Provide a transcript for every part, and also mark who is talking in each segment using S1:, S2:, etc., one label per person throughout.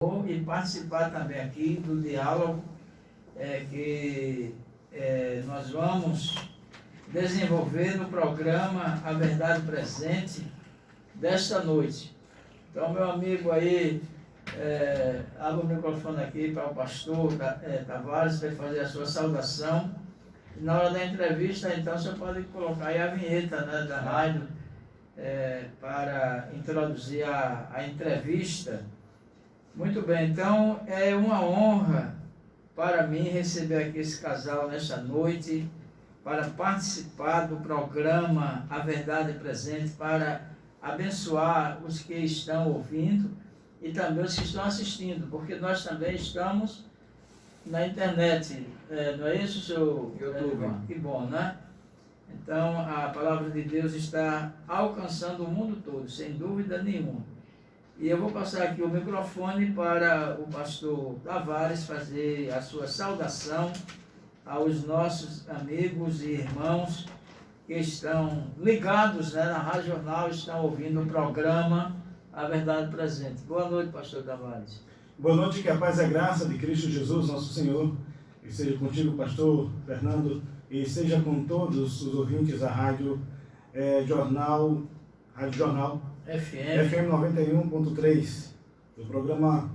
S1: e participar também aqui do diálogo que nós vamos desenvolver no programa A Verdade Presente desta noite. Então, meu amigo aí, abre o microfone aqui para o pastor Tavares para fazer a sua saudação. E na hora da entrevista, então, você pode colocar aí a vinheta, né, da rádio para introduzir a entrevista. Muito bem, então é uma honra para mim receber aqui esse casal nesta noite para participar do programa A Verdade Presente, para abençoar os que estão ouvindo e também os que estão assistindo, porque nós também estamos na internet, não é isso, seu YouTube? Que bom, né? Então a palavra de Deus está alcançando o mundo todo, sem dúvida nenhuma. E eu vou passar aqui o microfone para o pastor Tavares fazer a sua saudação aos nossos amigos e irmãos que estão ligados, né, na Rádio Jornal, estão ouvindo o programa A Verdade Presente. Boa noite, pastor Tavares.
S2: Boa noite, que a paz e a graça de Cristo Jesus, nosso Senhor, e seja contigo, pastor Fernando, e seja com todos os ouvintes da Rádio Jornal FM 91.3, do programa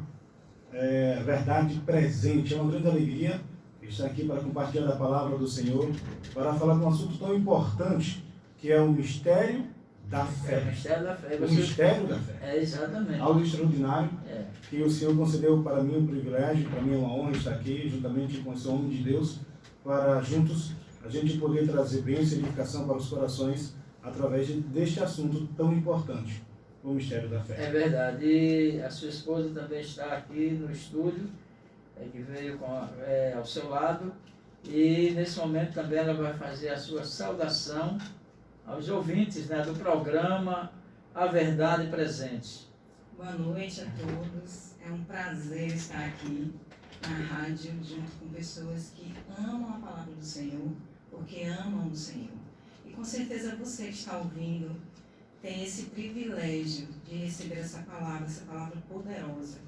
S2: Verdade Presente. É uma grande alegria estar aqui para compartilhar a palavra do Senhor, para falar de um assunto tão importante, que é o mistério da fé.
S1: O mistério da fé.
S2: O mistério da fé.
S1: Exatamente.
S2: Algo extraordinário que o Senhor concedeu para mim um privilégio, para mim é uma honra estar aqui, juntamente com esse homem de Deus, para juntos a gente poder trazer bênção e edificação para os corações através deste assunto tão importante, o mistério da fé.
S1: É verdade. E a sua esposa também está aqui no estúdio, que veio ao seu lado, e nesse momento também ela vai fazer a sua saudação aos ouvintes, né, do programa A Verdade Presente.
S3: Boa noite a todos. É um prazer estar aqui na rádio junto com pessoas que amam a palavra do Senhor, porque amam o Senhor. E com certeza você que está ouvindo tem esse privilégio de receber essa palavra poderosa.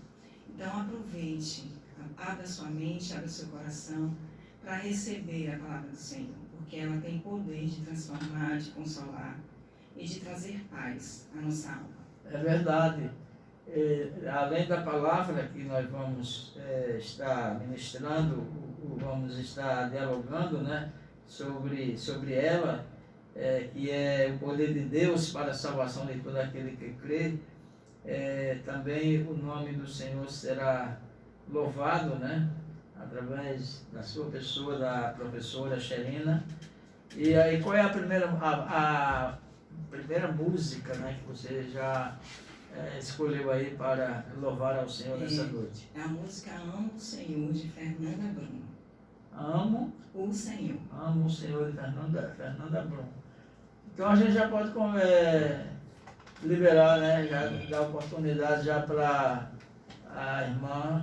S3: Então aproveite, abra sua mente, abra seu coração para receber a palavra do Senhor, porque ela tem poder de transformar, de consolar e de trazer paz à nossa alma.
S1: É verdade. Além da palavra que nós vamos estar ministrando, vamos estar dialogando, né, sobre ela, que é o poder de Deus para a salvação de todo aquele que crê, também o nome do Senhor será louvado, né, através da sua pessoa, da professora Sherina. E aí, qual é a primeira música, né, que você já escolheu aí para louvar ao Senhor nessa noite?
S3: É a música Amo o Senhor, de Fernanda Brum.
S1: Amo
S3: o Senhor.
S1: Amo o Senhor, de Fernanda Brum. Então a gente já pode liberar, né, já dar oportunidade já para a irmã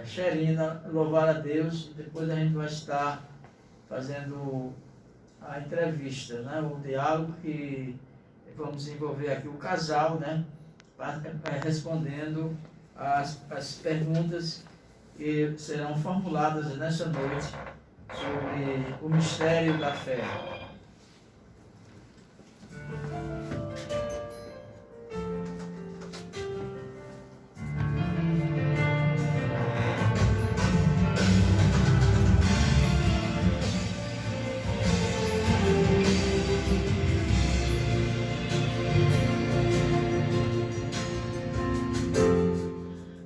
S1: Sherina louvar a Deus, e depois a gente vai estar fazendo a entrevista, né, o diálogo que vamos envolver aqui o casal, né, respondendo as perguntas que serão formuladas nessa noite sobre o mistério da fé.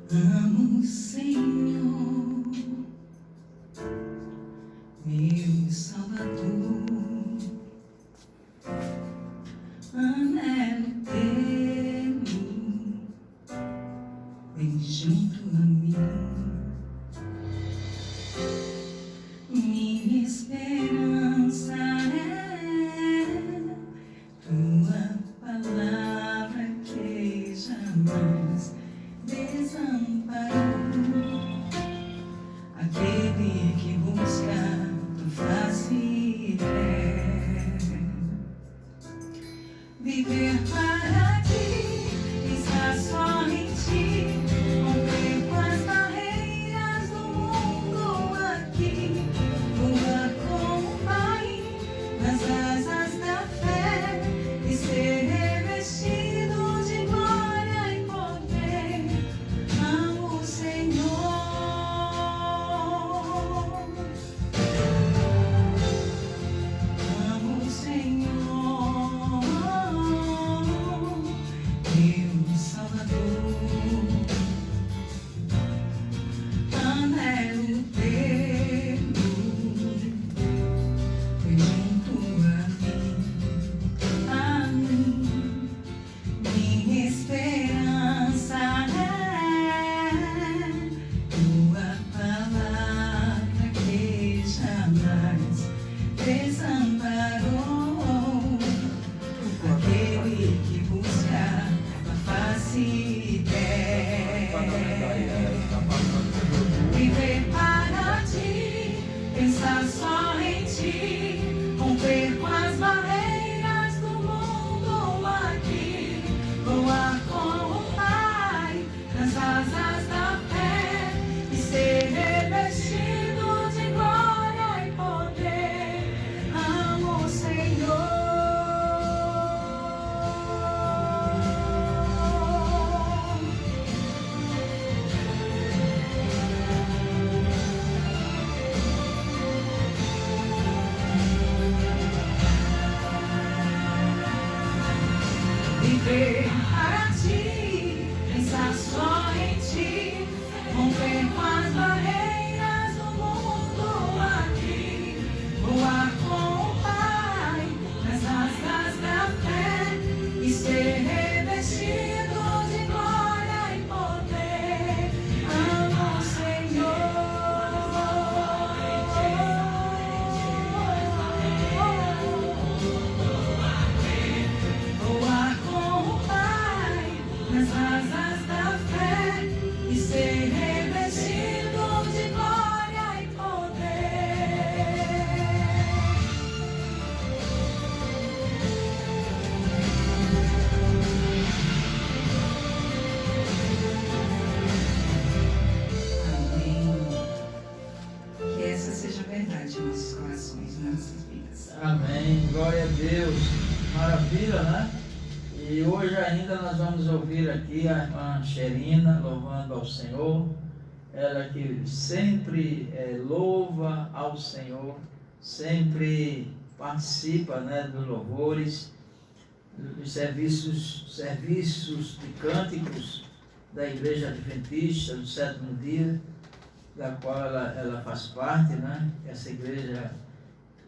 S3: Amo o Senhor, meu Salvador, anelo tê-lo bem junto a mim. Minha esperança é tua palavra que jamais desamparou. Aquele que busca tua face e quer viver para ti, estar só em ti, romper com a
S1: Glória a Deus. Maravilha, né? E hoje ainda nós vamos ouvir aqui a irmã Xerina louvando ao Senhor. Ela que sempre louva ao Senhor, sempre participa, né, dos louvores, dos serviços de cânticos da Igreja Adventista do Sétimo Dia, da qual ela faz parte, né? Essa igreja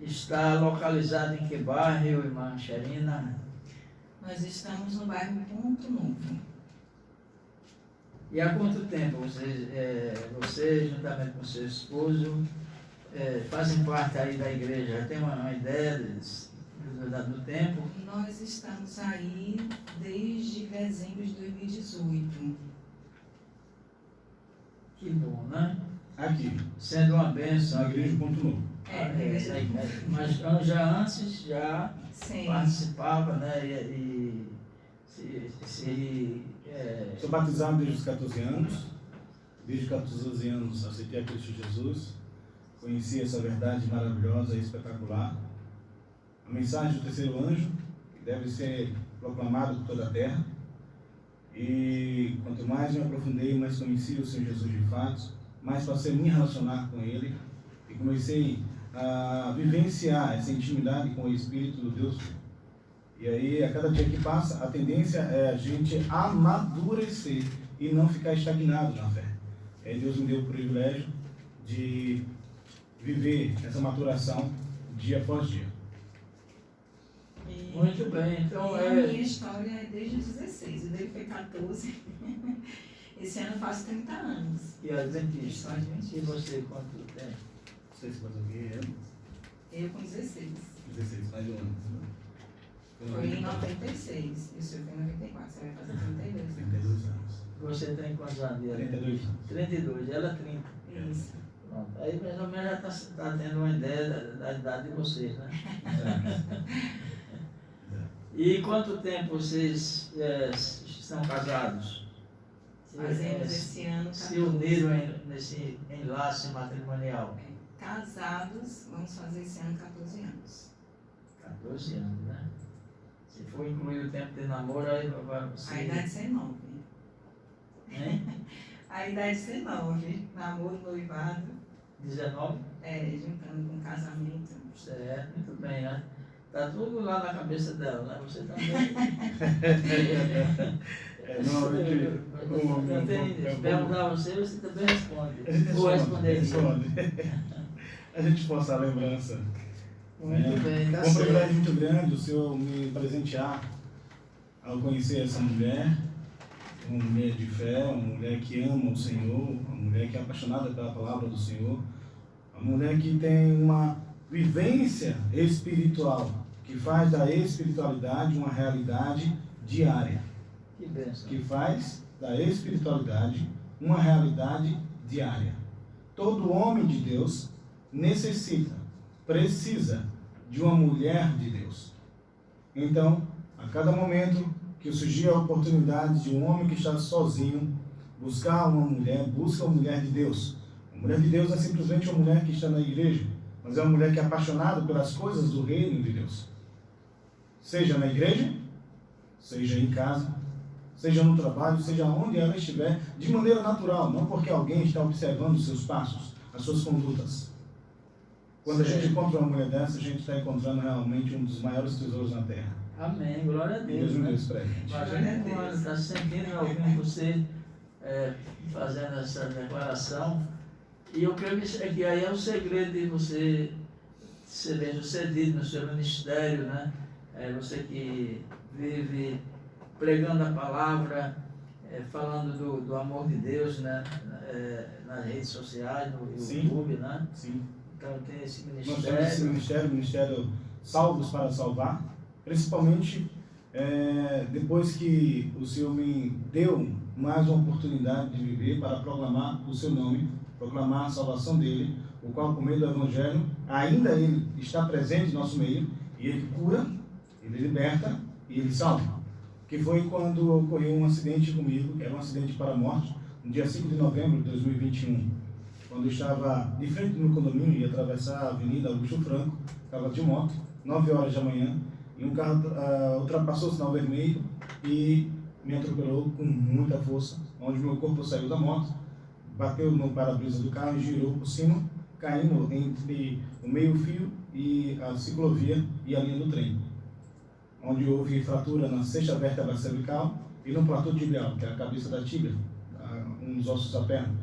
S1: está localizada em que bairro, irmã Xerina?
S3: Nós estamos no bairro Ponto Novo.
S1: E há quanto tempo você juntamente com seu esposo, fazem parte aí da igreja? Já tem uma ideia do tempo?
S3: Nós estamos aí desde dezembro de 2018.
S1: Que bom, né?
S2: Aqui,
S1: Sendo uma bênção.
S2: na igreja Ponto Novo.
S1: Mas já antes
S3: Sim.
S1: participava, né?
S2: Sou batizado desde os 14 anos. Desde os 14 anos aceitei a Cristo Jesus. Conheci essa verdade maravilhosa e espetacular. A mensagem do terceiro anjo, que deve ser proclamado por toda a terra. E quanto mais me aprofundei, mais conheci o Senhor Jesus de fato, mais passei a me relacionar com Ele e comecei a vivenciar essa intimidade com o Espírito do Deus. E aí, a cada dia que passa, a tendência é a gente amadurecer e não ficar estagnado na fé. E aí Deus me deu o privilégio de viver essa maturação dia após dia.
S1: Muito bem, então
S3: A minha história é desde os 16, o dele foi 14. Esse ano eu faço 30 anos.
S1: E Adventista. E você, quanto tempo?
S2: Não sei se faz o quê,
S3: Eu com 16.
S2: 16, mais de um ano.
S3: Foi em 96. E o senhor foi em 94. Você vai fazer 32 anos.
S2: 32 anos.
S1: Você tem quantos anos?
S2: 32 anos.
S1: 32, ela 30.
S3: Isso.
S1: Pronto. Aí mais ou menos já está tendo uma ideia da idade de vocês, né? E quanto tempo vocês estão casados?
S3: Fazemos esse ano 14.
S1: Se uniram nesse enlace matrimonial?
S3: Casados, vamos fazer esse ano 14 anos.
S1: 14 anos, né? Se for incluir o tempo de namoro, aí vai ser...
S3: A idade de ser 9.
S1: Hein?
S3: A idade de ser 9. Namoro, noivado.
S1: 19?
S3: Juntando com casamento.
S1: Certo, muito bem, né? Tá tudo lá na cabeça dela, né? Você também. Se perguntar a você, você também responde. Vou responder.
S2: A gente possa a lembrança.
S1: Muito bem, tá
S2: certo. É um privilégio muito grande o Senhor me presentear ao conhecer essa mulher, uma mulher de fé, uma mulher que ama o Senhor, uma mulher que é apaixonada pela palavra do Senhor, uma mulher que tem uma vivência espiritual, que faz da espiritualidade uma realidade diária.
S1: Que bênção.
S2: Que faz da espiritualidade uma realidade diária. Todo homem de Deus precisa de uma mulher de Deus. Então, a cada momento que surgir a oportunidade de um homem que está sozinho buscar uma mulher, busca uma mulher de Deus. A mulher de Deus é simplesmente uma mulher que está na igreja, mas é uma mulher que é apaixonada pelas coisas do reino de Deus. Seja na igreja, seja em casa, seja no trabalho, seja onde ela estiver, de maneira natural, não porque alguém está observando os seus passos, as suas condutas. Quando a gente encontra uma mulher dessa, a gente está encontrando realmente um dos maiores tesouros na terra.
S1: Amém, glória a Deus.
S2: Deus nos presente.
S1: Imagina quando está sentindo, ouvindo você fazendo essa declaração. E eu creio que aí é o segredo de você ser bem-sucedido no seu ministério, né? Você que vive pregando a palavra, falando do amor de Deus, né? Nas redes sociais, no YouTube, né?
S2: Sim.
S1: Então tem esse
S2: Nós temos esse ministério Salvos para Salvar, principalmente depois que o Senhor me deu mais uma oportunidade de viver para proclamar o seu nome, proclamar a salvação dele, o qual, por meio do Evangelho, ainda ele está presente em nosso meio, e ele cura, ele liberta e ele salva. Que foi quando ocorreu um acidente comigo, que era um acidente para a morte, no dia 5 de novembro de 2021, quando eu estava de frente do meu condomínio, ia atravessar a Avenida Augusto Franco, estava de moto, 9 horas da manhã, e um carro ultrapassou o sinal vermelho e me atropelou com muita força, onde meu corpo saiu da moto, bateu no para-brisa do carro e girou por cima, caindo entre o meio-fio e a ciclovia e a linha do trem, onde houve fratura na sexta vértebra cervical e no platô tibial, que é a cabeça da tíbia, um dos ossos da perna,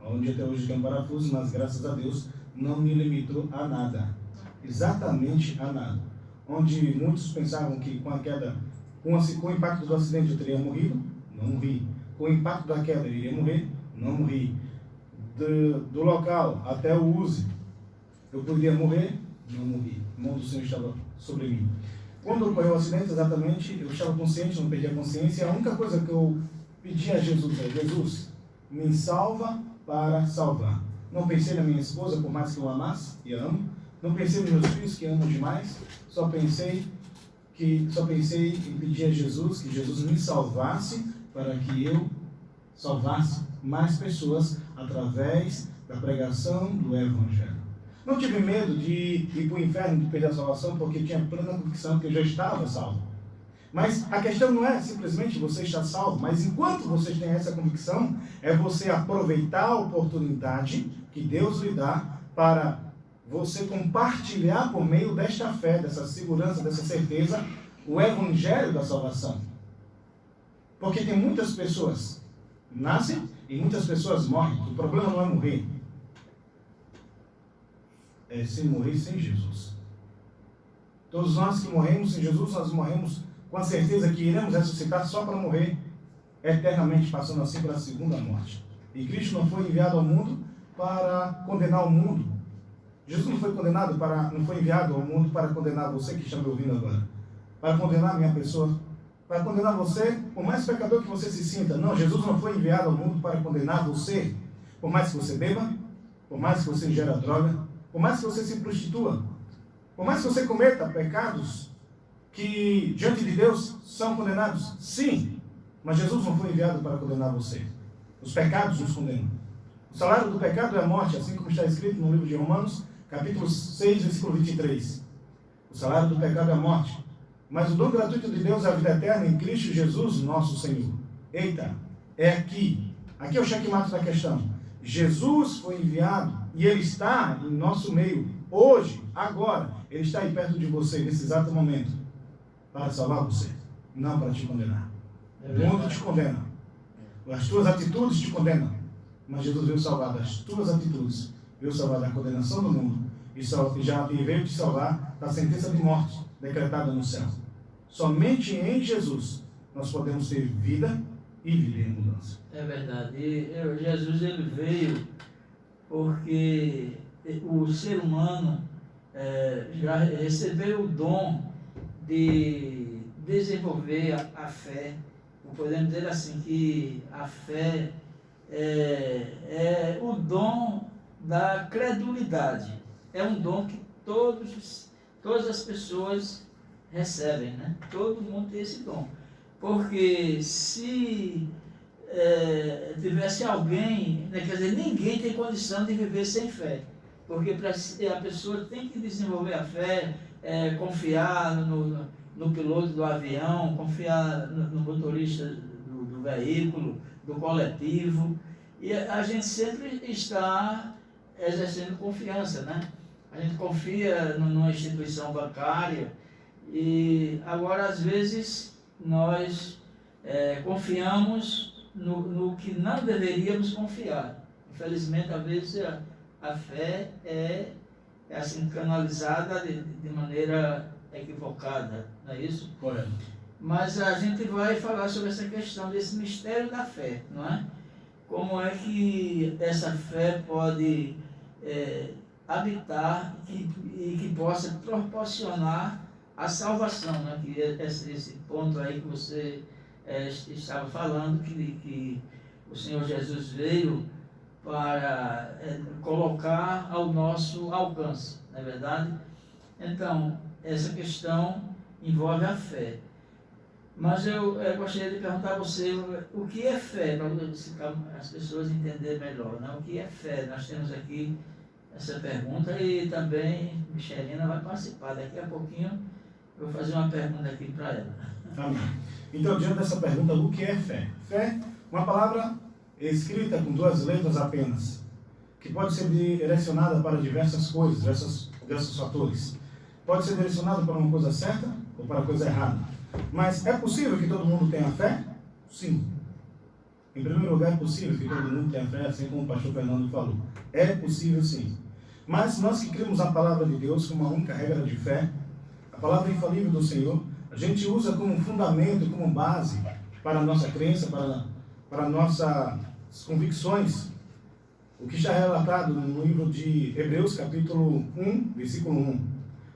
S2: onde até hoje tem um parafuso, mas graças a Deus não me limitou a nada, exatamente a nada. Onde muitos pensavam que com a queda, com o impacto do acidente eu teria morrido, não morri. Com o impacto da queda eu iria morrer, não morri. Do local até o USE, eu poderia morrer, não morri. A mão do Senhor estava sobre mim. Quando ocorreu o acidente, exatamente, eu estava consciente, não perdi a consciência. A única coisa que eu pedi a Jesus é: Jesus, me salva para salvar. Não pensei na minha esposa, por mais que eu amasse e amo. Não pensei nos meus filhos, que amo demais. Só pensei em pedir a Jesus que Jesus me salvasse para que eu salvasse mais pessoas através da pregação do Evangelho. Não tive medo de ir para o inferno, de perder a salvação, porque tinha plena convicção que eu já estava salvo. Mas a questão não é simplesmente você estar salvo, mas enquanto você tem essa convicção, é você aproveitar a oportunidade que Deus lhe dá para você compartilhar por meio desta fé, dessa segurança, dessa certeza, o Evangelho da salvação. Porque tem muitas pessoas que nascem e muitas pessoas morrem. O problema não é morrer, é se morrer sem Jesus. Todos nós que morremos sem Jesus, nós morremos com a certeza que iremos ressuscitar só para morrer eternamente, passando assim para a segunda morte. E Cristo não foi enviado ao mundo para condenar o mundo. Jesus não foi enviado ao mundo para condenar você que está me ouvindo agora, para condenar a minha pessoa, para condenar você, por mais pecador que você se sinta. Não, Jesus não foi enviado ao mundo para condenar você, por mais que você beba, por mais que você ingere droga, por mais que você se prostitua, por mais que você cometa pecados que diante de Deus são condenados. Sim, mas Jesus não foi enviado para condenar você. Os pecados nos condenam. O salário do pecado é a morte, assim como está escrito no livro de Romanos, capítulo 6, versículo 23. O salário do pecado é a morte, mas o dom gratuito de Deus é a vida eterna em Cristo Jesus, nosso Senhor. Eita, é aqui é o checkmate da questão. Jesus foi enviado e Ele está em nosso meio, hoje, agora. Ele está aí perto de você, nesse exato momento, para salvar você, não para te condenar. O mundo te condena, as tuas atitudes te condenam, mas Jesus veio salvar das tuas atitudes, veio salvar da condenação do mundo, e já veio te salvar da sentença de morte decretada no céu. Somente em Jesus nós podemos ter vida e vida em abundância.
S1: É verdade. E Jesus ele veio porque o ser humano já recebeu o dom de desenvolver a fé. Podemos dizer assim que a fé é o dom da credulidade. É um dom que todas as pessoas recebem, né? Todo mundo tem esse dom. Porque se tivesse alguém, né, quer dizer, ninguém tem condição de viver sem fé. Porque a pessoa tem que desenvolver a fé, confiar no piloto do avião, confiar no motorista do veículo, do coletivo. E a gente sempre está exercendo confiança, né? A gente confia numa instituição bancária e agora, às vezes, nós confiamos no que não deveríamos confiar. Infelizmente, às vezes, a fé é assim, canalizada de maneira equivocada, não é isso?
S2: Correto.
S1: Mas a gente vai falar sobre essa questão desse mistério da fé, não é? Como é que essa fé pode habitar e que possa proporcionar a salvação, né? Que esse ponto aí que você estava falando, que o Senhor Jesus veio para colocar ao nosso alcance, não é verdade? Então, essa questão envolve a fé. Mas eu gostaria de perguntar a você o que é fé, para as pessoas entenderem melhor, né? O que é fé? Nós temos aqui essa pergunta e também Michelina vai participar. Daqui a pouquinho eu vou fazer uma pergunta aqui para ela.
S2: Amém. Então, diante dessa pergunta, o que é fé? Fé, uma palavra escrita com 2 letras apenas, que pode ser direcionada para diversas coisas, diversos fatores. Pode ser direcionada para uma coisa certa ou para a coisa errada. Mas é possível que todo mundo tenha fé? Sim. Em primeiro lugar, é possível que todo mundo tenha fé, assim como o pastor Fernando falou. É possível sim. Mas nós que cremos a palavra de Deus como a única regra de fé, a palavra infalível do Senhor, a gente usa como fundamento, como base para a nossa crença, para nossas convicções. O que está relatado no livro de Hebreus, capítulo 1, versículo 1,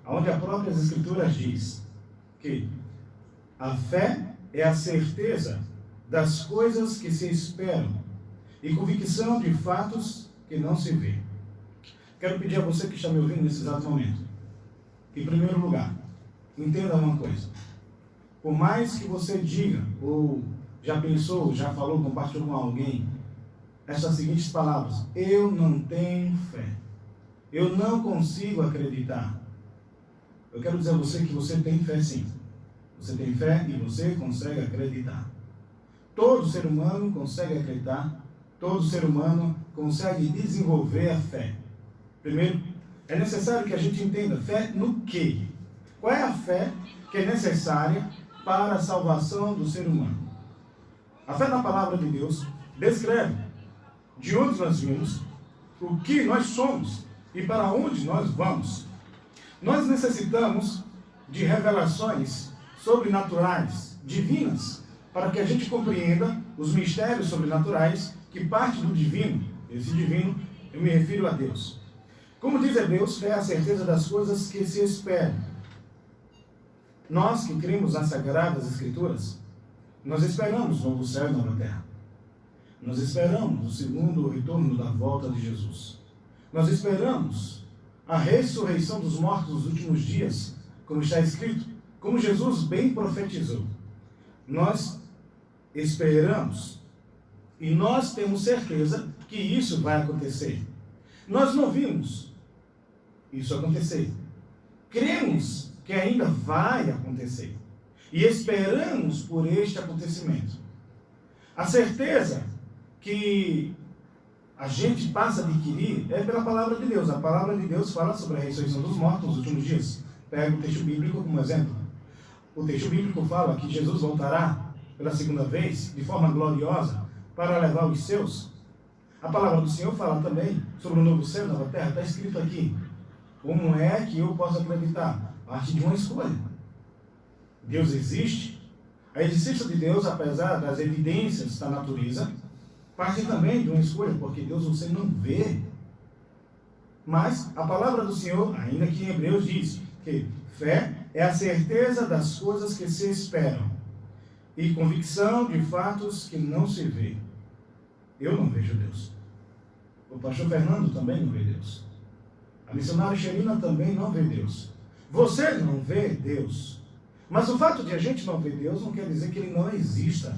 S2: onde a própria Escritura diz que a fé é a certeza das coisas que se esperam e convicção de fatos que não se vê. Quero pedir a você que está me ouvindo nesse exato momento, em primeiro lugar, entenda uma coisa. Por mais que você diga, ou já pensou, já falou, compartilhou com alguém, essas seguintes palavras: eu não tenho fé, eu não consigo acreditar. Eu quero dizer a você que você tem fé sim. Você tem fé e você consegue acreditar. Todo ser humano consegue acreditar, todo ser humano consegue desenvolver a fé. Primeiro, é necessário que a gente entenda fé no quê? Qual é a fé que é necessária para a salvação do ser humano? A fé na palavra de Deus descreve de onde nós vimos, o que nós somos e para onde nós vamos. Nós necessitamos de revelações sobrenaturais, divinas, para que a gente compreenda os mistérios sobrenaturais que partem do divino. Esse divino, eu me refiro a Deus. Como diz Hebreus, fé é a certeza das coisas que se esperam. Nós que cremos nas Sagradas Escrituras, nós esperamos o novo céu e nova terra. Nós esperamos o segundo retorno da volta de Jesus. Nós esperamos a ressurreição dos mortos nos últimos dias, como está escrito, como Jesus bem profetizou. Nós esperamos e nós temos certeza que isso vai acontecer. Nós não vimos isso acontecer. Cremos que ainda vai acontecer e esperamos por este acontecimento. A certeza que a gente passa a adquirir é pela palavra de Deus. A palavra de Deus fala sobre a ressurreição dos mortos nos últimos dias. Pega o texto bíblico como exemplo. O texto bíblico fala que Jesus voltará pela segunda vez, de forma gloriosa, para levar os seus. A palavra do Senhor fala também sobre o novo céu e nova terra. Está escrito aqui. Como é que eu posso acreditar? Parte de uma escolha. Deus existe. A existência de Deus, apesar das evidências da natureza, parte também de uma escolha, porque Deus você não vê. Mas a palavra do Senhor, ainda que em Hebreus, diz que fé é a certeza das coisas que se esperam e convicção de fatos que não se vê. Eu não vejo Deus. O pastor Fernando também não vê Deus. A missionária Xerina também não vê Deus. Você não vê Deus. Mas o fato de a gente não ver Deus não quer dizer que Ele não exista.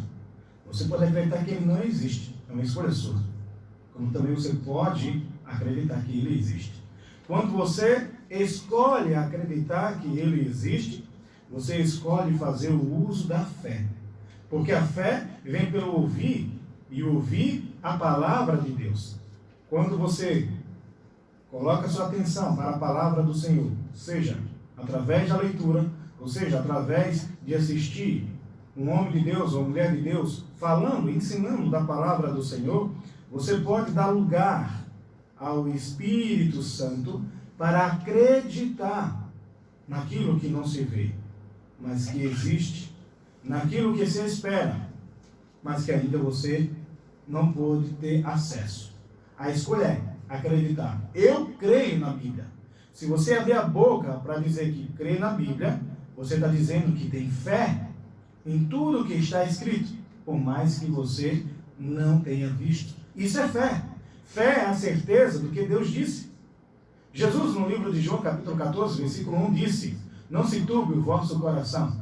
S2: Você pode acreditar que Ele não existe. É uma escolha sua. Como também você pode acreditar que Ele existe. Quando você escolhe acreditar que Ele existe, você escolhe fazer o uso da fé. Porque a fé vem pelo ouvir, e ouvir a palavra de Deus. Quando você coloca sua atenção para a palavra do Senhor, seja através da leitura, ou seja, através de assistir um homem de Deus ou mulher de Deus falando, ensinando da palavra do Senhor, você pode dar lugar ao Espírito Santo para acreditar naquilo que não se vê, mas que existe, naquilo que se espera, mas que ainda você não pôde ter acesso. A escolha é acreditar. Eu creio na Bíblia. Se você abrir a boca para dizer que crê na Bíblia, você está dizendo que tem fé em tudo que está escrito, por mais que você não tenha visto. Isso é fé. Fé é a certeza do que Deus disse. Jesus, no livro de João, capítulo 14, versículo 1, disse: não se turbe o vosso coração.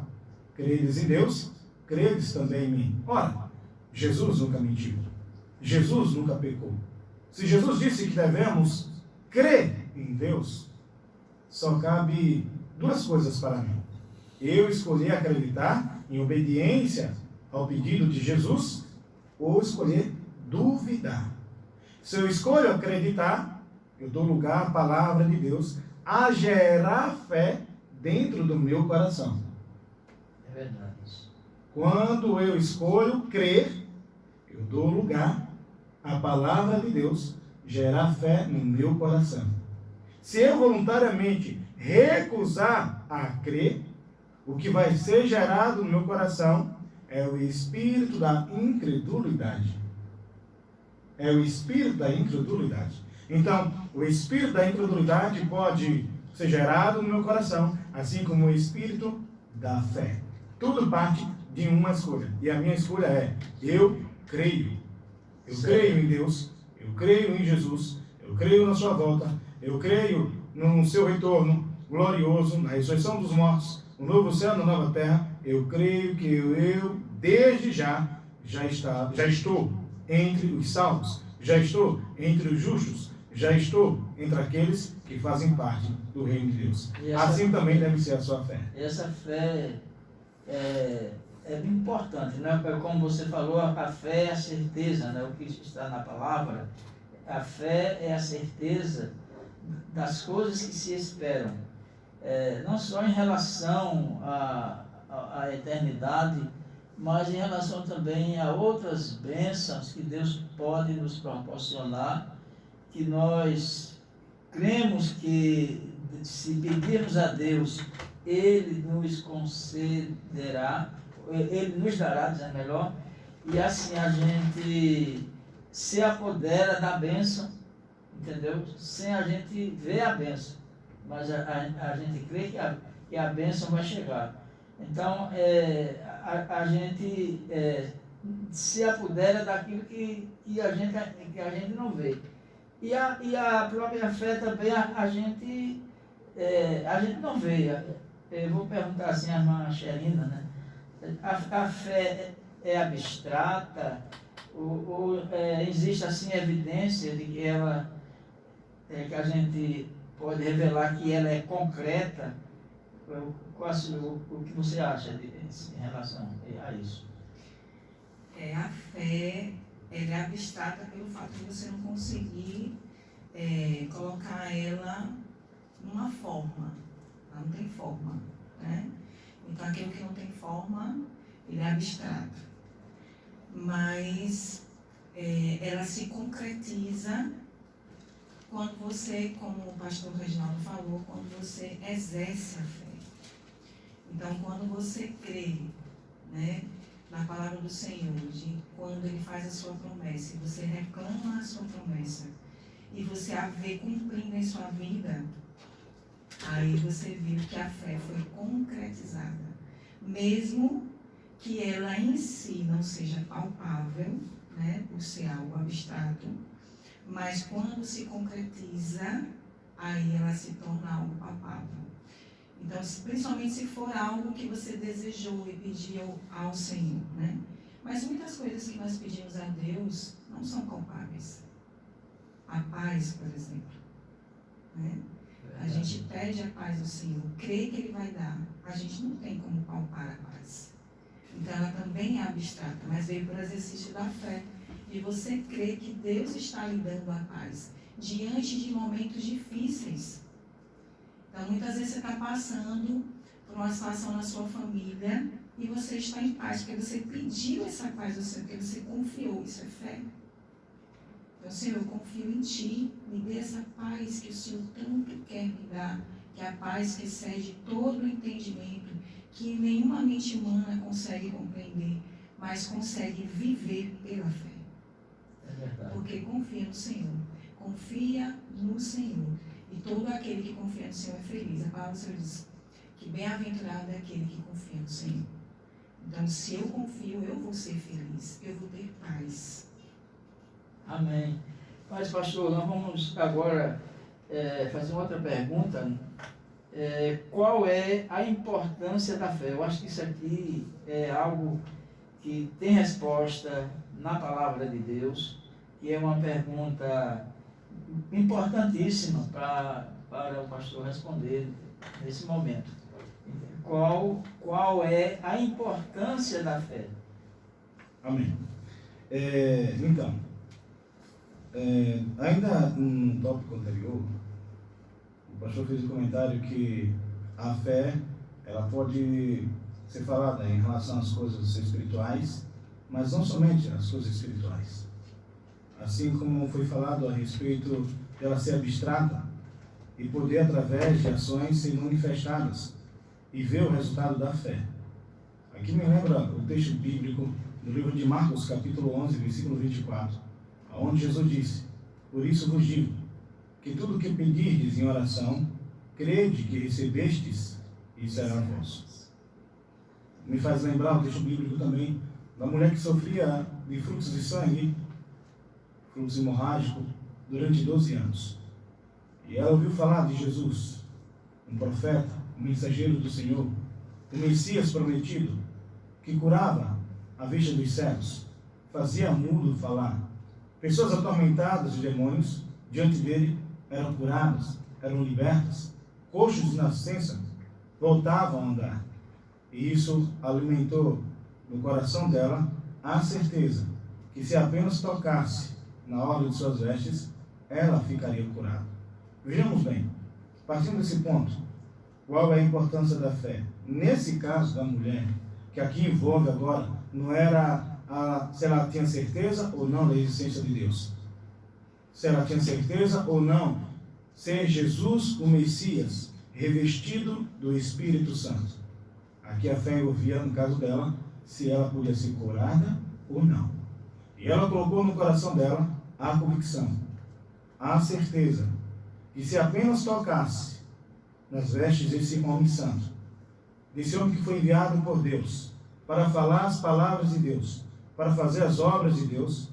S2: Credes em Deus, credes também em mim. Ora, Jesus nunca mentiu. Jesus nunca pecou. Se Jesus disse que devemos crer em Deus, só cabe duas coisas para mim. Eu escolher acreditar em obediência ao pedido de Jesus ou escolher duvidar. Se eu escolho acreditar, eu dou lugar à palavra de Deus a gerar fé dentro do meu coração.
S1: É verdade.
S2: Quando eu escolho crer, eu dou lugar à palavra de Deus gerar fé no meu coração. Se eu voluntariamente recusar a crer, o que vai ser gerado no meu coração é o espírito da incredulidade. É o espírito da incredulidade. Então, o espírito da incredulidade pode ser gerado no meu coração, assim como o espírito da fé. Tudo parte de uma escolha. E a minha escolha é: eu creio. Eu creio em Deus, eu creio em Jesus, eu creio na sua volta, eu creio no seu retorno glorioso, na ressurreição dos mortos, no novo céu, na nova terra. Eu creio que eu desde já estou entre os salvos, já estou entre os justos, já estou entre aqueles que fazem parte do reino de Deus. Assim também deve ser a sua fé.
S1: Essa fé é muito importante, né? Como você falou, a fé é a certeza, né? O que está na palavra. A fé é a certeza das coisas que se esperam, não só em relação à eternidade, mas em relação também a outras bênçãos que Deus pode nos proporcionar, que nós cremos que, se pedirmos a Deus, Ele nos concederá, Ele nos dará, dizendo melhor, e assim a gente se apodera da bênção, entendeu? Sem a gente ver a bênção, mas a gente crê que a bênção vai chegar. Então, a gente se apodera daquilo que a gente não vê. E a própria fé também a gente não vê. Eu vou perguntar assim à irmã Xerina, né? A fé é abstrata? Ou existe assim evidência de que ela, que a gente pode revelar que ela é concreta? O que você acha em relação a isso?
S3: A fé é abstrata pelo fato de você não conseguir colocar ela numa forma. Ela não tem forma, né? Então, aquilo que não tem forma, ele é abstrato. Mas ela se concretiza quando você, como o pastor Reginaldo falou, quando você exerce a fé. Então, quando você crê, né, na palavra do Senhor, de quando Ele faz a sua promessa, e você reclama a sua promessa, e você a vê cumprindo em sua vida, aí você viu que a fé foi concretizada. Mesmo que ela em si não seja palpável, né, por ser algo abstrato, mas quando se concretiza, aí ela se torna algo palpável. Então, principalmente se for algo que você desejou e pediu ao Senhor, né? Mas muitas coisas que nós pedimos a Deus não são palpáveis. A paz, por exemplo, né? A gente pede a paz ao Senhor, crê que Ele vai dar. A gente não tem como palpar a paz. Então, ela também é abstrata, mas veio por exercício da fé. E você crê que Deus está lhe dando a paz diante de momentos difíceis. Então, muitas vezes você está passando por uma situação na sua família e você está em paz, porque você pediu essa paz ao Senhor, porque você confiou. Isso é fé. Então, Senhor, eu confio em Ti, me dê essa paz que o Senhor tanto quer me dar, que é a paz que excede todo o entendimento, que nenhuma mente humana consegue compreender, mas consegue viver pela fé.
S1: É verdade. Porque
S3: confia no Senhor. Confia no Senhor. E todo aquele que confia no Senhor é feliz. A palavra do Senhor diz que bem-aventurado é aquele que confia no Senhor. Então, se eu confio, eu vou ser feliz. Eu vou ter paz.
S1: Amém. Mas, pastor, nós vamos agora fazer uma outra pergunta. Qual é a importância da fé? Eu acho que isso aqui é algo que tem resposta na palavra de Deus, que é uma pergunta importantíssima para o pastor responder nesse momento. Qual é a importância da fé?
S2: Amém. Então, ainda no tópico anterior, o pastor fez um comentário que a fé, ela pode ser falada em relação às coisas espirituais, mas não somente às coisas espirituais. Assim como foi falado a respeito dela ser abstrata e poder, através de ações, ser manifestadas e ver o resultado da fé. Aqui me lembra o texto bíblico do livro de Marcos, capítulo 11, versículo 24, onde Jesus disse: por isso vos digo, que tudo o que pedirdes em oração, crede que recebestes e será vosso. Me faz lembrar o texto bíblico também da mulher que sofria de fluxo de sangue, fluxo hemorrágico, durante 12 anos. E ela ouviu falar de Jesus, um profeta, um mensageiro do Senhor, o Messias prometido, que curava a vista dos cegos, fazia mudo falar. Pessoas atormentadas de demônios, diante dele, eram curadas, eram libertas. Coxos de nascença voltavam a andar. E isso alimentou no coração dela a certeza que se apenas tocasse na orla de suas vestes, ela ficaria curada. Vejamos bem, partindo desse ponto, qual é a importância da fé? Nesse caso da mulher, que aqui envolve agora, não era se ela tinha certeza ou não da existência de Deus. Se ela tinha certeza ou não ser Jesus o Messias, revestido do Espírito Santo. Aqui a fé envolvia, no caso dela, se ela podia ser curada ou não. E ela colocou no coração dela a convicção, a certeza, que se apenas tocasse nas vestes desse homem santo, desse homem que foi enviado por Deus, para falar as palavras de Deus, para fazer as obras de Deus,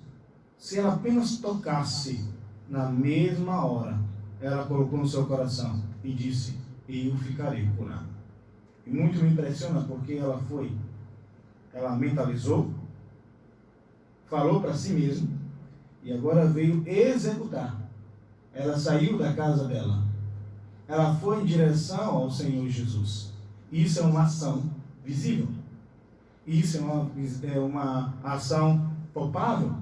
S2: se ela apenas tocasse, na mesma hora, ela colocou no seu coração e disse: eu ficarei curado. E muito me impressiona porque ela mentalizou, falou para si mesma, e agora veio executar. Ela saiu da casa dela, ela foi em direção ao Senhor Jesus. Isso é uma ação visível. Isso é uma ação palpável.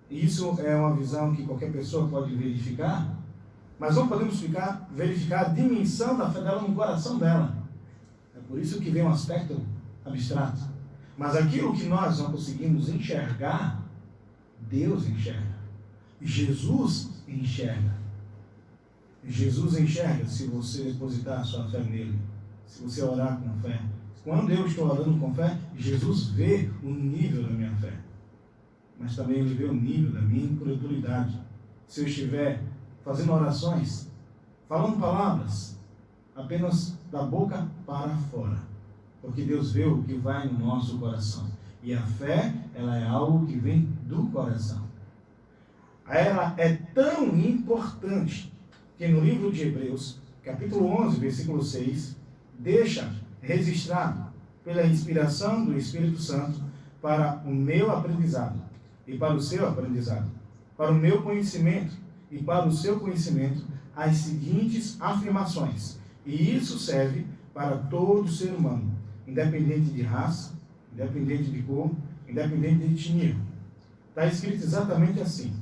S2: Isso é uma visão que qualquer pessoa pode verificar. Mas não podemos verificar a dimensão da fé dela no coração dela. É por isso que vem um aspecto abstrato. Mas aquilo que nós não conseguimos enxergar, Deus enxerga. Jesus enxerga. Jesus enxerga se você depositar a sua fé nele. Se você orar com fé. Quando eu estou orando com fé, Jesus vê o nível da minha fé. Mas também ele vê o nível da minha incredulidade. Se eu estiver fazendo orações, falando palavras, apenas da boca para fora. Porque Deus vê o que vai no nosso coração. E a fé, ela é algo que vem do coração. Ela é tão importante que no livro de Hebreus, capítulo 11, versículo 6, deixa registrado pela inspiração do Espírito Santo para o meu aprendizado e para o seu aprendizado, para o meu conhecimento e para o seu conhecimento, as seguintes afirmações. E isso serve para todo ser humano, independente de raça, independente de cor, independente de etnia. Está escrito exatamente assim: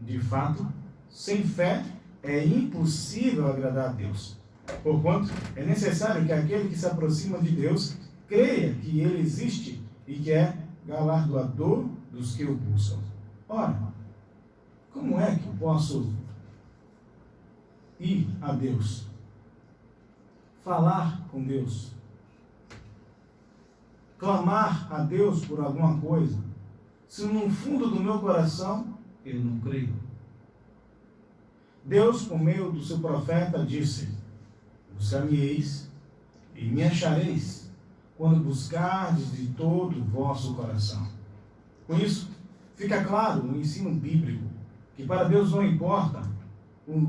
S2: de fato, sem fé é impossível agradar a Deus. Porquanto é necessário que aquele que se aproxima de Deus creia que ele existe e que é galardoador dos que o buscam. Ora, como é que eu posso ir a Deus? Falar com Deus? Clamar a Deus por alguma coisa, se no fundo do meu coração eu não creio? Deus, por meio do seu profeta, disse: buscar-me-eis e me achareis, quando buscardes de todo o vosso coração. Com isso, fica claro no ensino bíblico que para Deus não importa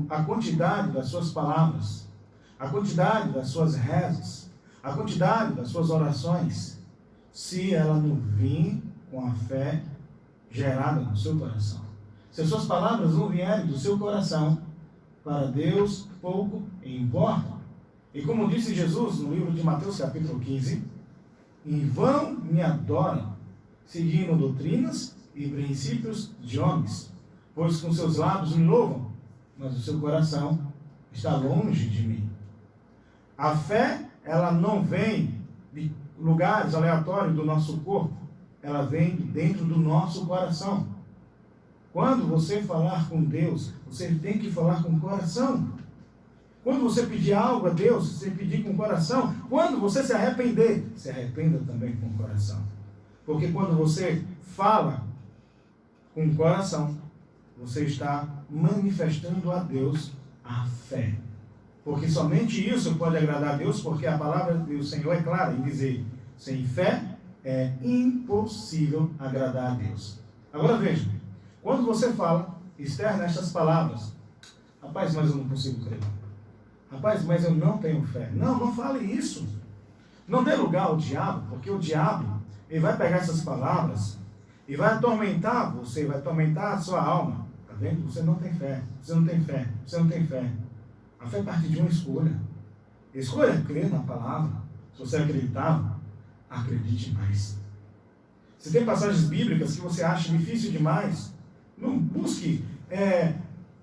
S2: a quantidade das suas palavras, a quantidade das suas rezas, a quantidade das suas orações, se ela não vir com a fé gerada no seu coração. Se as suas palavras não vierem do seu coração, para Deus pouco importa. E como disse Jesus no livro de Mateus capítulo 15, em vão me adoram, seguindo doutrinas e princípios de homens, pois com seus lábios me louvam, mas o seu coração está longe de mim. A fé, ela não vem de lugares aleatórios do nosso corpo, ela vem de dentro do nosso coração. Quando você falar com Deus, você tem que falar com o coração. Quando você pedir algo a Deus, você pedir com o coração. Quando você se arrepender, se arrependa também com o coração. Porque quando você fala com o coração, você está manifestando a Deus a fé. Porque somente isso pode agradar a Deus, porque a palavra do Senhor é clara em dizer, sem fé é impossível agradar a Deus. Agora veja, quando você fala, externa estas palavras, rapaz, mas eu não consigo crer. Rapaz, mas eu não tenho fé. Não, não fale isso. Não dê lugar ao diabo, porque o diabo, ele vai pegar essas palavras e vai atormentar você, vai atormentar a sua alma. Está vendo? Você não tem fé, você não tem fé, você não tem fé. A fé parte de uma escolha. Escolha crer na palavra. Se você acreditava, acredite mais. Se tem passagens bíblicas que você acha difícil demais, não busque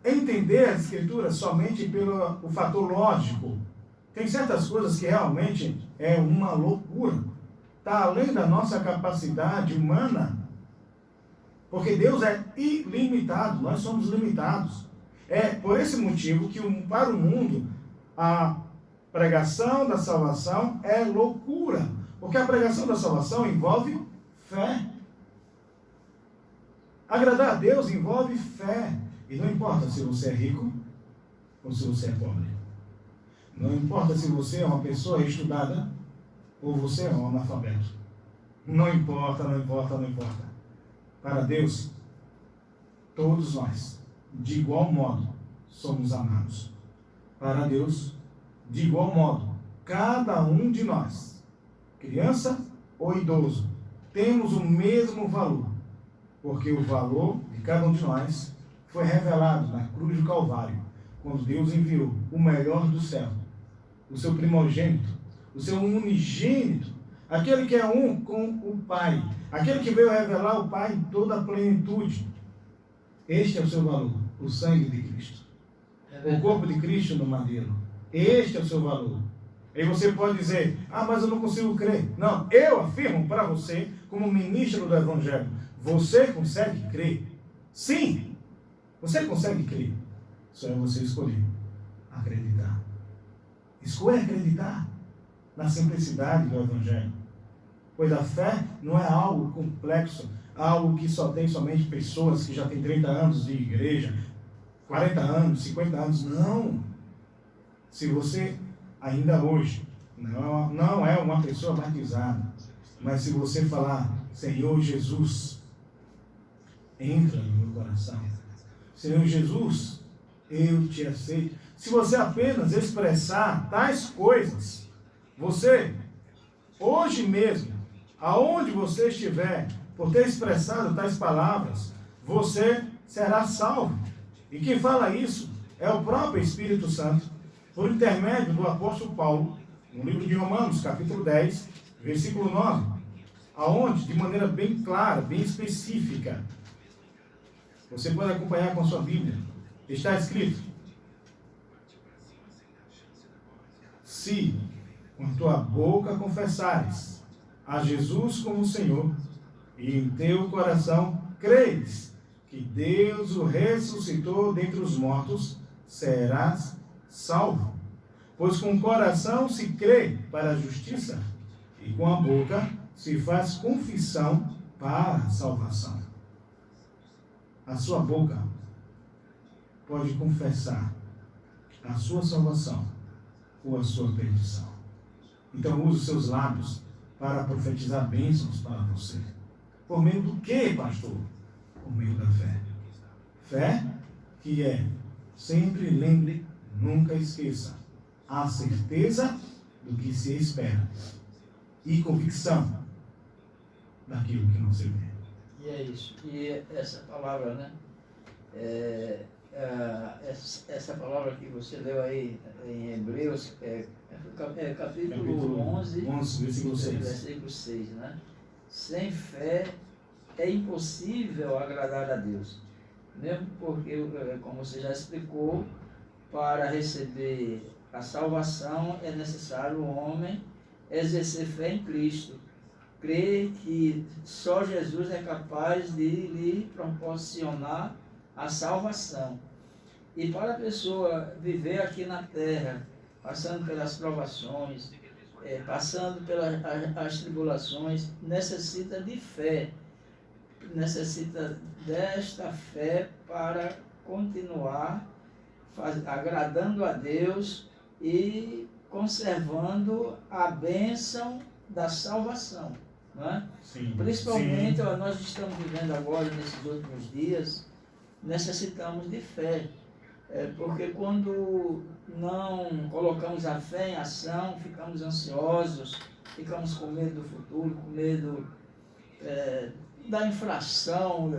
S2: entender as escrituras somente pelo o fator lógico. Tem certas coisas que realmente é uma loucura. Está além da nossa capacidade humana. Porque Deus é ilimitado, nós somos limitados. É por esse motivo que para o mundo a pregação da salvação é loucura. Porque a pregação da salvação envolve fé. Agradar a Deus envolve fé. E não importa se você é rico ou se você é pobre. Não importa se você é uma pessoa estudada ou você é um analfabeto. Não importa, não importa, não importa. Para Deus, todos nós, de igual modo, somos amados. Para Deus, de igual modo, cada um de nós, criança ou idoso, temos o mesmo valor. Porque o valor de cada um de nós foi revelado na cruz do Calvário, quando Deus enviou o melhor do céu, o seu primogênito, o seu unigênito, aquele que é um com o Pai, aquele que veio revelar o Pai em toda a plenitude. Este é o seu valor, o sangue de Cristo, o corpo de Cristo no madeiro. Este é o seu valor. E você pode dizer, mas eu não consigo crer. Não, eu afirmo para você, como ministro do Evangelho, você consegue crer? Sim! Você consegue crer? Só é você escolher acreditar. Escolha acreditar na simplicidade do Evangelho. Pois a fé não é algo complexo, algo que só tem somente pessoas que já têm 30 anos de igreja, 40 anos, 50 anos. Não! Se você ainda hoje não é uma pessoa batizada, mas se você falar, Senhor Jesus, entra no meu coração. Senhor Jesus, eu te aceito. Se você apenas expressar tais coisas, você, hoje mesmo, aonde você estiver, por ter expressado tais palavras, você será salvo. E quem fala isso é o próprio Espírito Santo, por intermédio do apóstolo Paulo, no livro de Romanos, capítulo 10, versículo 9, aonde, de maneira bem clara, bem específica, você pode acompanhar com a sua Bíblia. Está escrito: se com a tua boca confessares a Jesus como Senhor, e em teu coração creres que Deus o ressuscitou dentre os mortos, serás salvo. Pois com o coração se crê para a justiça, e com a boca se faz confissão para a salvação. A sua boca pode confessar a sua salvação ou a sua perdição. Então use os seus lábios para profetizar bênçãos para você. Por meio do que, pastor? Por meio da fé. Fé que é, sempre lembre, nunca esqueça, a certeza do que se espera e convicção daquilo que não se vê.
S1: E é isso. E essa palavra, né? Essa palavra que você leu aí em Hebreus, capítulo 11,
S2: versículo 6.
S1: Versículo 6, né? Sem fé é impossível agradar a Deus. Mesmo porque, como você já explicou, para receber a salvação é necessário o homem exercer fé em Cristo. Crer que só Jesus é capaz de lhe proporcionar a salvação. E para a pessoa viver aqui na terra, passando pelas provações, passando pelas tribulações, necessita de fé. Necessita desta fé para continuar agradando a Deus e conservando a bênção da salvação. Não é?
S2: Sim,
S1: Principalmente,
S2: sim.
S1: nós estamos vivendo agora, nesses últimos dias, necessitamos de fé. Porque quando não colocamos a fé em ação, ficamos ansiosos, ficamos com medo do futuro, com medo da inflação,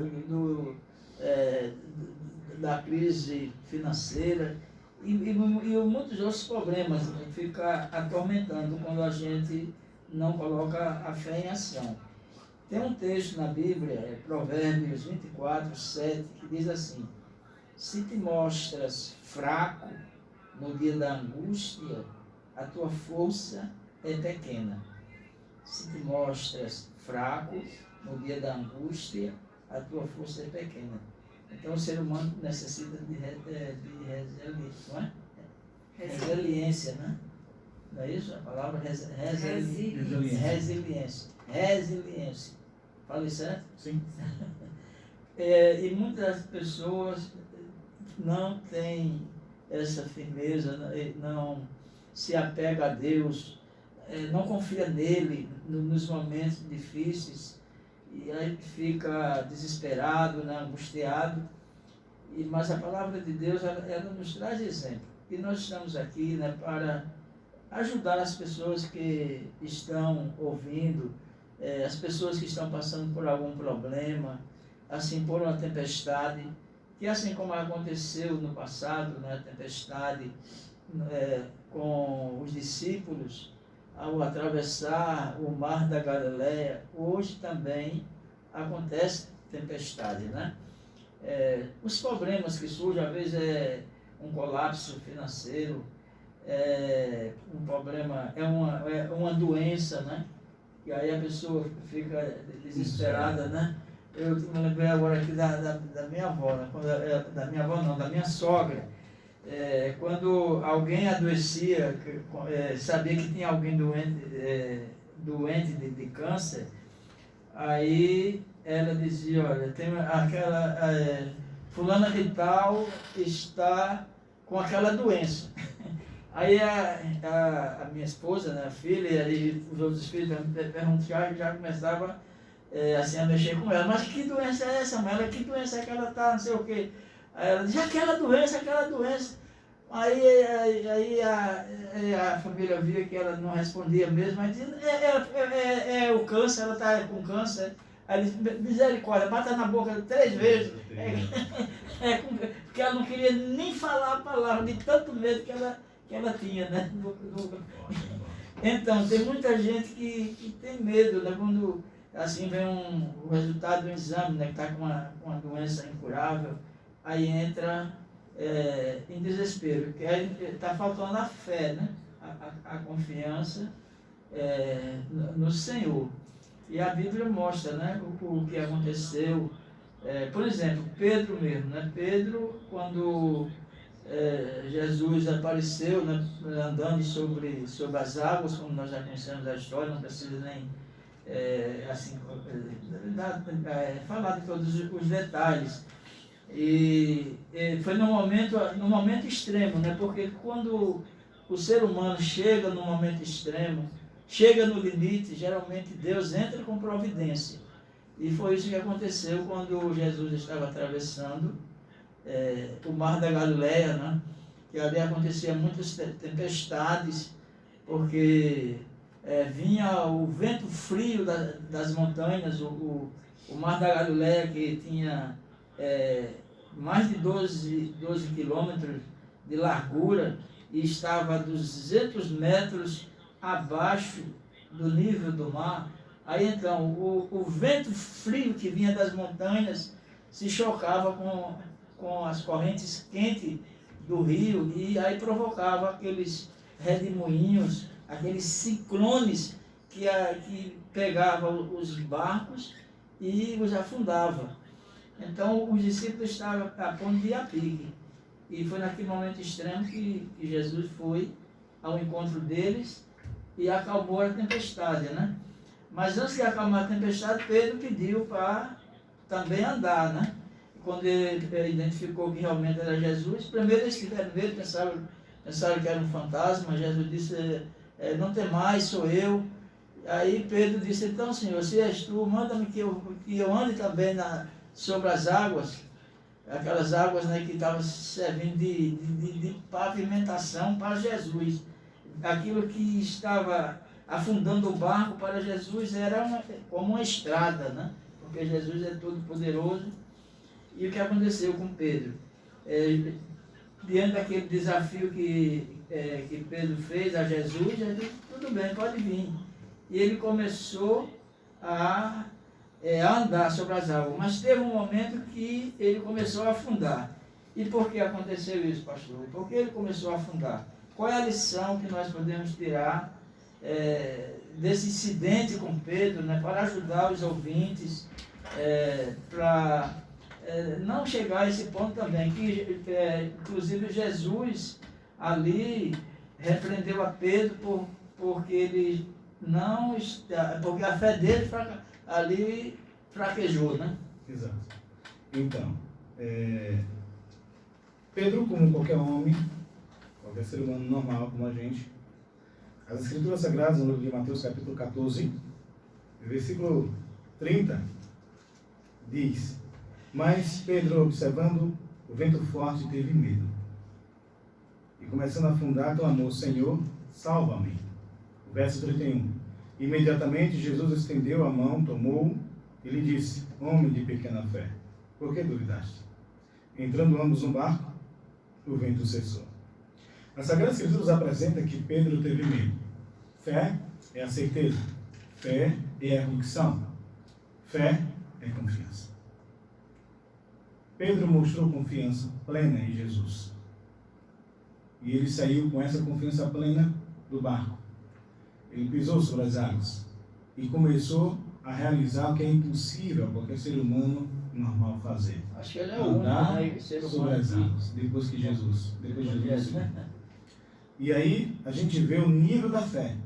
S1: da crise financeira e muitos outros problemas ficam atormentando quando a gente não coloca a fé em ação. Tem um texto na Bíblia, Provérbios 24, 7, que diz assim: se te mostras fraco no dia da angústia, a tua força é pequena. Se te mostras fraco no dia da angústia, a tua força é pequena. Então o ser humano necessita de resiliência, não é? Resiliência, né? Não é isso? A palavra resiliência. Falei certo?
S2: Sim.
S1: E muitas pessoas não têm essa firmeza, não se apega a Deus, não confia nele nos momentos difíceis, e aí fica desesperado, né, angustiado. Mas a palavra de Deus, ela nos traz exemplo. E nós estamos aqui, né, para ajudar as pessoas que estão ouvindo, as pessoas que estão passando por algum problema, assim, por uma tempestade, que assim como aconteceu no passado, né, a tempestade com os discípulos, ao atravessar o mar da Galileia, hoje também acontece tempestade, né? Os problemas que surgem, às vezes é um colapso financeiro, um problema, é uma doença, né? E aí a pessoa fica desesperada, né? Eu me lembrei agora aqui da minha avó, né? Da minha avó não, da minha sogra. Quando alguém adoecia, sabia que tinha alguém doente de câncer, aí ela dizia, olha, tem aquela fulana de tal está com aquela doença. Aí a minha esposa, né, a filha, e os outros filhos perguntavam, já começava assim a mexer com ela. Mas que doença é essa, mãe? Que doença é que ela está, não sei o quê. Aí ela dizia, aquela doença. Aí a família via que ela não respondia mesmo, mas dizia, é o câncer, ela está com câncer. Aí disse, misericórdia, bata na boca 3 vezes. Porque ela não queria nem falar a palavra, de tanto medo que ela tinha, né? Então, tem muita gente que tem medo, né? Quando assim vem o resultado do exame, né? Que está com uma doença incurável, aí entra em desespero, porque aí está faltando a fé, né? A confiança no Senhor. E a Bíblia mostra, né, o que aconteceu. Por exemplo, Pedro mesmo, né? Pedro, quando Jesus apareceu, né, andando sobre as águas, como nós já conhecemos a história, não precisa nem falar de todos os detalhes. E foi num momento extremo, né? Porque quando o ser humano chega num momento extremo, chega no limite, geralmente Deus entra com providência. E foi isso que aconteceu quando Jesus estava atravessando o mar da Galileia, né? Que ali acontecia muitas tempestades, porque vinha o vento frio das montanhas, o mar da Galileia que tinha mais de 12 quilômetros de largura e estava a 200 metros abaixo do nível do mar. Aí então, o vento frio que vinha das montanhas se chocava com as correntes quentes do rio e aí provocava aqueles redemoinhos, aqueles ciclones que pegavam os barcos e os afundava. Então os discípulos estavam a ponto de ir a pique. E foi naquele momento extremo que Jesus foi ao encontro deles e acalmou a tempestade, né? Mas antes de acalmar a tempestade, Pedro pediu para também andar, né? Quando ele identificou que realmente era Jesus, primeiro eles tiveram medo, pensaram que era um fantasma. Jesus disse, não tem mais, sou eu. Aí Pedro disse, então Senhor, se és tu, manda-me que eu ande também sobre as águas, aquelas águas, né, que estavam servindo de pavimentação para Jesus. Aquilo que estava afundando o barco para Jesus era como uma estrada, né? Porque Jesus é todo poderoso. E o que aconteceu com Pedro? Diante daquele desafio que Pedro fez a Jesus, ele disse, tudo bem, pode vir. E ele começou a andar sobre as águas. Mas teve um momento que ele começou a afundar. E por que aconteceu isso, pastor? Por que ele começou a afundar? Qual é a lição que nós podemos tirar desse incidente com Pedro, né, para ajudar os ouvintes, para não chegar a esse ponto também, que inclusive Jesus ali repreendeu a Pedro porque ele não está, porque a fé dele ali fraquejou, né?
S2: Exato. Então, Pedro, como qualquer homem, qualquer ser humano normal como a gente, as Escrituras Sagradas, no livro de Mateus, capítulo 14, versículo 30, diz: mas Pedro, observando o vento forte, teve medo. E começando a afundar, clamou, Senhor, salva-me. Verso 31. Imediatamente Jesus estendeu a mão, tomou-o e lhe disse, homem de pequena fé, por que duvidaste? Entrando ambos no barco, o vento cessou. A Sagrada Escritura nos apresenta que Pedro teve medo. Fé é a certeza. Fé é a convicção. Fé é confiança. Pedro mostrou confiança plena em Jesus. E ele saiu com essa confiança plena do barco. Ele pisou sobre as águas e começou a realizar o que é impossível a qualquer ser humano normal fazer.
S1: Acho que ele é o único, né, ser
S2: sobre as águas, depois de Jesus. E aí a gente vê o nível da fé.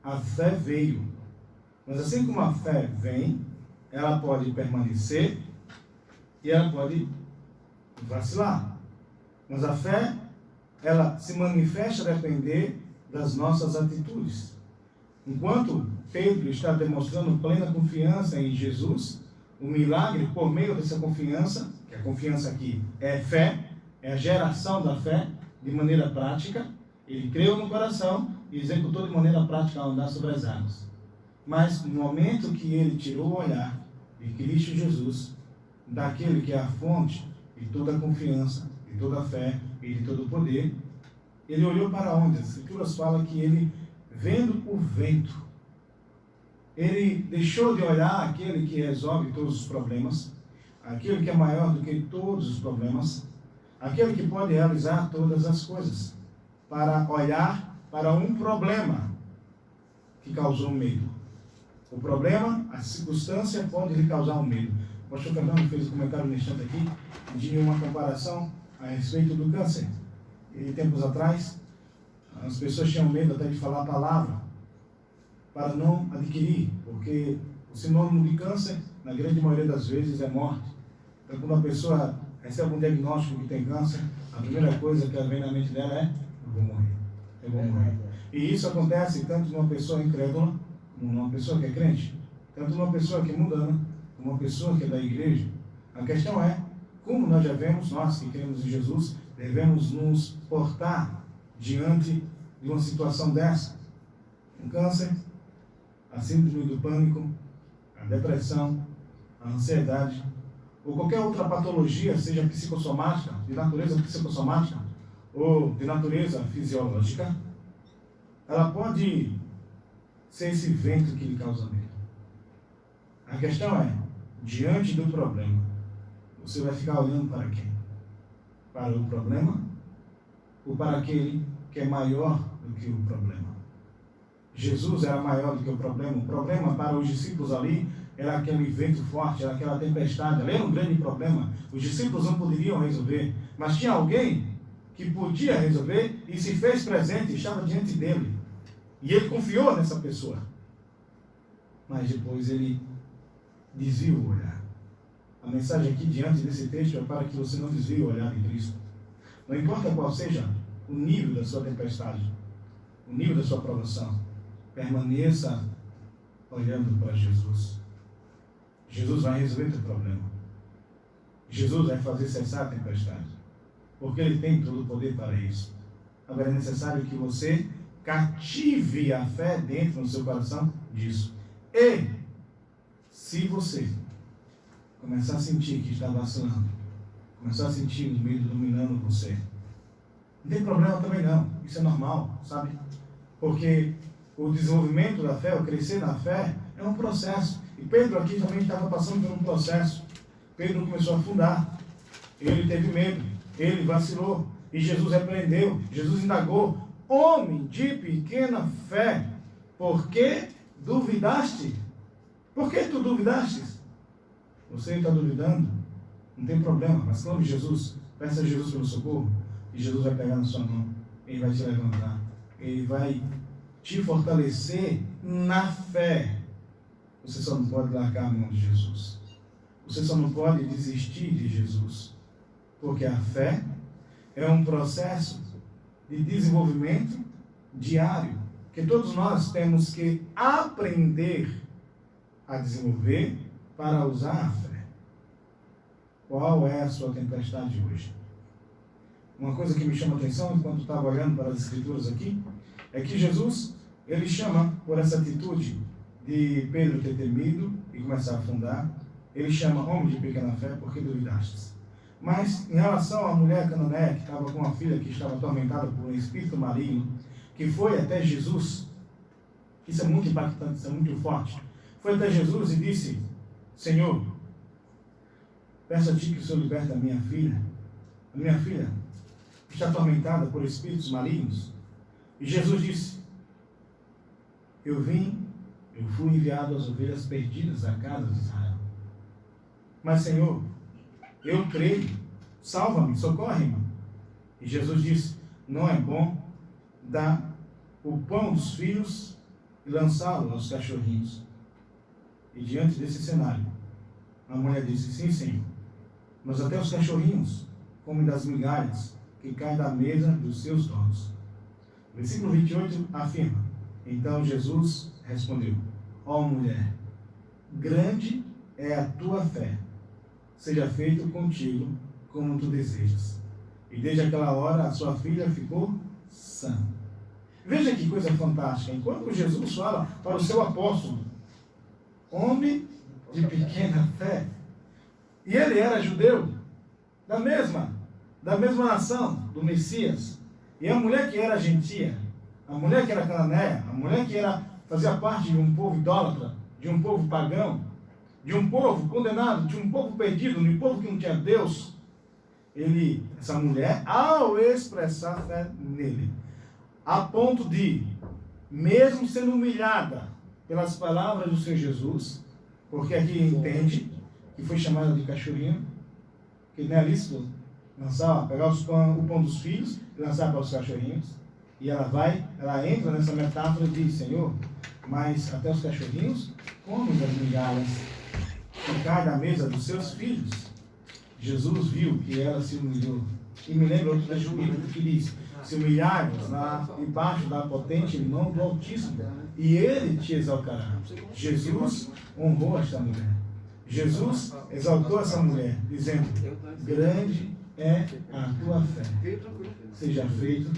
S2: A fé veio. Mas assim como a fé vem, ela pode permanecer e ela pode vacilar. Mas a fé, ela se manifesta a depender das nossas atitudes. Enquanto Pedro está demonstrando plena confiança em Jesus, o milagre, por meio dessa confiança, que a confiança aqui é fé, é a geração da fé, de maneira prática, ele creu no coração e executou de maneira prática ao andar sobre as águas. Mas no momento que ele tirou o olhar de Cristo Jesus, daquele que é a fonte de toda a confiança, de toda a fé e de todo o poder, ele olhou para onde? As Escrituras falam que ele, vendo o vento, ele deixou de olhar aquele que resolve todos os problemas, aquele que é maior do que todos os problemas, aquele que pode realizar todas as coisas, para olhar para um problema que causou medo. O problema, a circunstância pode lhe causar um medo. O pastor Fernando fez um comentário no instante aqui de uma comparação a respeito do câncer. E tempos atrás, as pessoas tinham medo até de falar a palavra para não adquirir, porque o sinônimo de câncer, na grande maioria das vezes, é morte. Então, quando a pessoa recebe um diagnóstico que tem câncer, a primeira coisa que vem na mente dela é: eu vou morrer, eu vou morrer. E isso acontece tanto numa pessoa incrédula, como numa pessoa que é crente, tanto numa pessoa que é mundana, como uma pessoa que é da igreja. A questão é, como nós devemos, nós que cremos em Jesus, devemos nos portar diante de uma situação dessa. O câncer, a síndrome do pânico, a depressão, a ansiedade, ou qualquer outra patologia, seja psicossomática, de natureza psicossomática, ou de natureza fisiológica, ela pode ser esse vento que lhe causa medo. A questão é, diante do problema, você vai ficar olhando para quem? Para o problema ou para aquele que é maior do que o problema? Jesus era maior do que o problema. O problema para os discípulos ali era aquele vento forte, era aquela tempestade. Ali era um grande problema. Os discípulos não poderiam resolver, mas tinha alguém que podia resolver e se fez presente, estava diante dele. E ele confiou nessa pessoa. Mas depois ele desvia o olhar. A mensagem aqui diante desse texto é para que você não desvie o olhar de Cristo. Não importa qual seja o nível da sua tempestade, o nível da sua provação, permaneça olhando para Jesus. Jesus vai resolver o teu problema. Jesus vai fazer cessar a tempestade, porque Ele tem todo o poder para isso. Agora é necessário que você cative a fé dentro do seu coração disso. E se você começar a sentir que está vacilando, começar a sentir o medo dominando você, não tem problema também não, isso é normal, sabe? Porque o desenvolvimento da fé, o crescer na fé, é um processo. E Pedro aqui também estava passando por um processo. Pedro começou a afundar, ele teve medo, ele vacilou, e Jesus repreendeu, Jesus indagou: homem de pequena fé, por que duvidaste? Por que tu duvidaste? Você está duvidando? Não tem problema, mas clame Jesus, peça a Jesus pelo socorro, e Jesus vai pegar na sua mão, Ele vai te levantar, Ele vai te fortalecer na fé. Você só não pode largar a mão de Jesus. Você só não pode desistir de Jesus, porque a fé é um processo de desenvolvimento diário, que todos nós temos que aprender a desenvolver para usar a fé. Qual é a sua tempestade hoje? Uma coisa que me chama a atenção enquanto estava olhando para as escrituras aqui, é que Jesus, Ele chama por essa atitude de Pedro ter temido e começar a afundar, Ele chama homem de pequena fé porque duvidastes. Mas em relação à mulher cananeia que estava com uma filha que estava atormentada por um espírito maligno, que foi até Jesus, isso é muito impactante, isso é muito forte, foi até Jesus e disse: Senhor, peço a Ti que o Senhor liberte a minha filha está atormentada por espíritos malignos. E Jesus disse: eu fui enviado às ovelhas perdidas da casa de Israel. Mas Senhor, eu creio, salva-me, socorre-me. E Jesus disse: não é bom dar o pão dos filhos e lançá-lo aos cachorrinhos. E diante desse cenário, a mulher disse: sim, Senhor, mas até os cachorrinhos comem das migalhas que caem da mesa dos seus donos. O versículo 28 afirma: então Jesus respondeu: ó mulher, grande é a tua fé, seja feito contigo como tu desejas. E desde aquela hora a sua filha ficou sã. Veja que coisa fantástica. Enquanto Jesus fala para o seu apóstolo, homem de pequena fé, e ele era judeu, da mesma nação do Messias, e a mulher que era gentia, a mulher que era cananeia, a mulher que fazia parte de um povo idólatra, de um povo pagão, de um povo condenado, de um povo perdido, de um povo que não tinha Deus, essa mulher, ao expressar fé nele, a ponto de, mesmo sendo humilhada pelas palavras do Senhor Jesus, porque aqui entende que foi chamada de cachorrinho, que não é lícito pegar o pão dos filhos e lançar para os cachorrinhos, e ela entra nessa metáfora e diz: Senhor, mas até os cachorrinhos comem das migalhas que caem da mesa dos seus filhos. Jesus viu que ela se humilhou, e me lembra outro trecho bíblico que diz: se humilhares debaixo da potente mão do Altíssimo, e Ele te exaltará. Jesus honrou esta mulher. Jesus exaltou essa mulher, dizendo: grande é a tua fé, seja feito